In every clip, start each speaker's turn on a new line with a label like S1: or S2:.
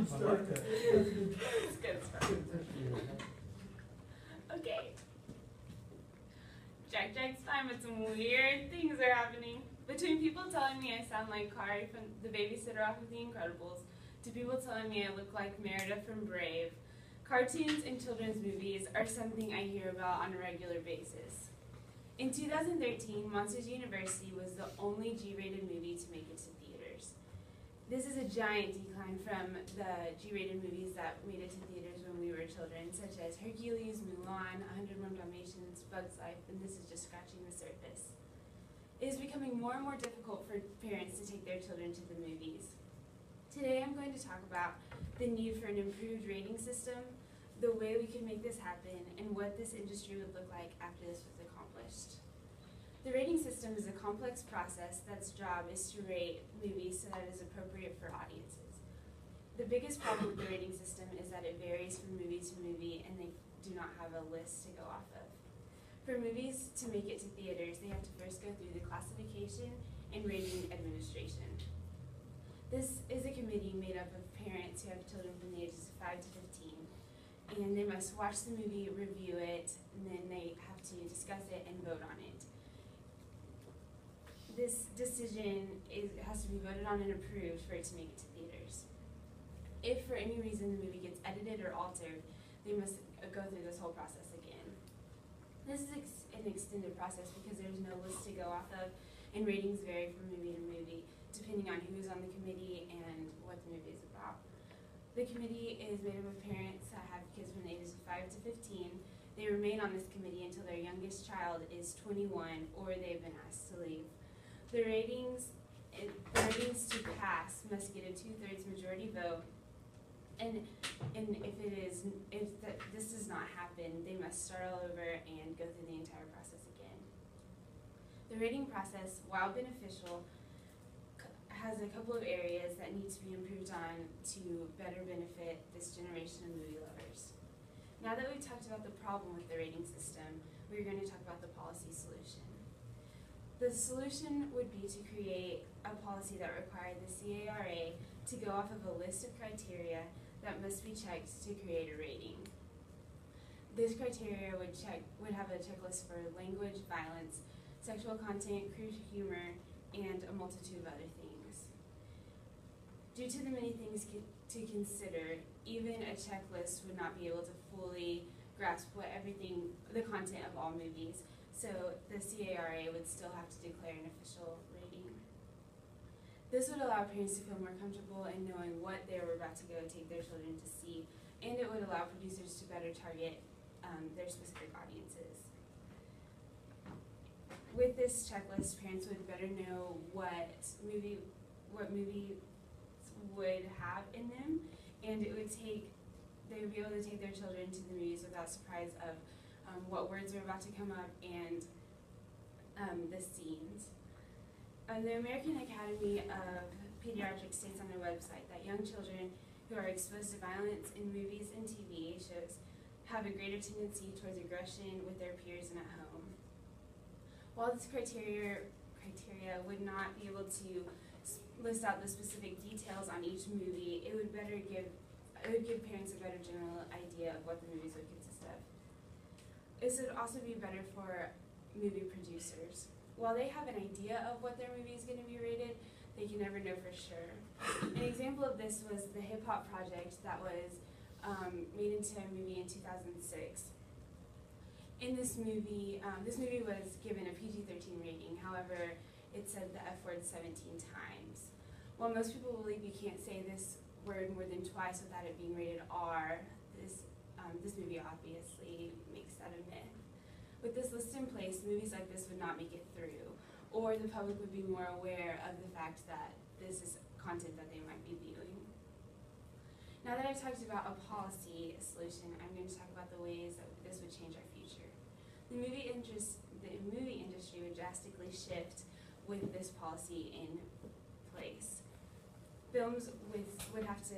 S1: It's good stuff. Okay. Jack's fine, but some weird things are happening. Between people telling me I sound like Kari from the babysitter off of The Incredibles, to people telling me I look like Merida from Brave, cartoons and children's movies are something I hear about on a regular basis. In 2013, Monsters University was the only G-rated movie to make it to theaters. This is a giant decline from the G-rated movies that made it to theaters when we were children, such as Hercules, Mulan, 101 Dalmatians, Bug's Life, and this is just scratching the surface. It is becoming more and more difficult for parents to take their children to the movies. Today I'm going to talk about the need for an improved rating system, the way we can make this happen, and what this industry would look like after this was accomplished. The rating system is a complex process that's job is to rate movies so that it is appropriate for audiences. The biggest problem with the rating system is that it varies from movie to movie and they do not have a list to go off of. For movies to make it to theaters, they have to first go through the classification and rating administration. This is a committee made up of parents who have children from the ages of 5 to 15, and they must watch the movie, review it, and then they have to discuss it and vote on it. This decision has to be voted on and approved for it to make it to theaters. If for any reason the movie gets edited or altered, they must go through this whole process again. This is an extended process because there's no list to go off of, and ratings vary from movie to movie, depending on who's on the committee and what the movie is about. The committee is made up of parents that have kids from the ages of 5 to 15. They remain on this committee until their youngest child is 21 or they've been asked to leave. The ratings to pass must get a 2/3 majority vote, and if this does not happen, they must start all over and go through the entire process again. The rating process, while beneficial, has a couple of areas that need to be improved on to better benefit this generation of movie lovers. Now that we've talked about the problem with the rating system, we're going to talk about the policy solution. The solution would be to create a policy that required the CARA to go off of a list of criteria that must be checked to create a rating. This criteria would have a checklist for language, violence, sexual content, crude humor, and a multitude of other things. Due to the many things to consider, even a checklist would not be able to fully grasp the content of all movies. So the CARA would still have to declare an official rating. This would allow parents to feel more comfortable in knowing what they were about to go take their children to see, and it would allow producers to better target their specific audiences. With this checklist, parents would better know what movies would have in them, and they would be able to take their children to the movies without surprise of what words are about to come up and the scenes. The American Academy of Pediatrics states on their website that young children who are exposed to violence in movies and TV shows have a greater tendency towards aggression with their peers and at home. While this criteria would not be able to list out the specific details on each movie, it would give parents a better general idea of what the movies would consist of. This would also be better for movie producers. While they have an idea of what their movie is going to be rated, they can never know for sure. An example of this was the Hip Hop Project that was made into a movie in 2006. In this movie was given a PG-13 rating. However, it said the F word 17 times. While most people believe you can't say this word more than twice without it being rated R, this movie obviously makes that a myth. With this list in place, movies like this would not make it through, or the public would be more aware of the fact that this is content that they might be viewing. Now that I've talked about a policy solution, I'm going to talk about the ways that this would change our future. The movie industry would drastically shift with this policy in place. Films would have to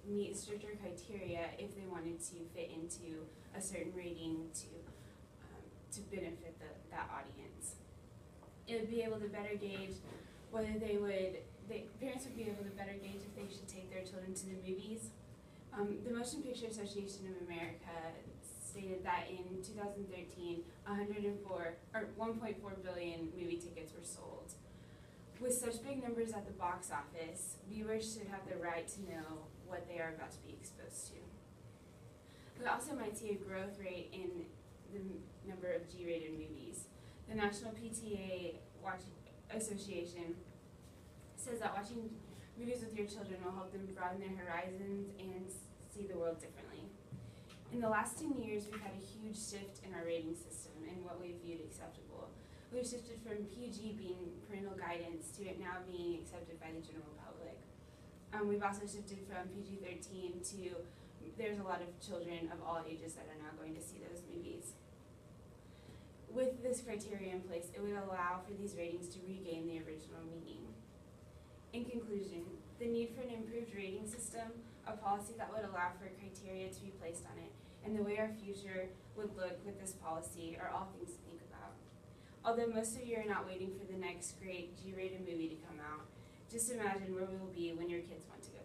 S1: meet stricter criteria if they wanted to fit into a certain rating to benefit that audience. It would be able to better gauge whether parents would be able to better gauge if they should take their children to the movies The Motion Picture Association of America stated that in 2013, 1.4 billion movie tickets were sold. With such big numbers at the box office, viewers should have the right to know what they are about to be exposed to. We also might see a growth rate in the number of G-rated movies. The National PTA Association says that watching movies with your children will help them broaden their horizons and see the world differently. In the last 10 years, we've had a huge shift in our rating system and what we viewed acceptable. We've shifted from PG being parental guidance to it now being accepted by the general public. We've also shifted from PG-13 to there's a lot of children of all ages that are now going to see those movies. With this criteria in place, it would allow for these ratings to regain the original meaning. In conclusion, the need for an improved rating system, a policy that would allow for criteria to be placed on it, and the way our future would look with this policy are all things to think about. Although most of you are not waiting for the next great G-rated movie to come out, just imagine where we will be when your kids want to go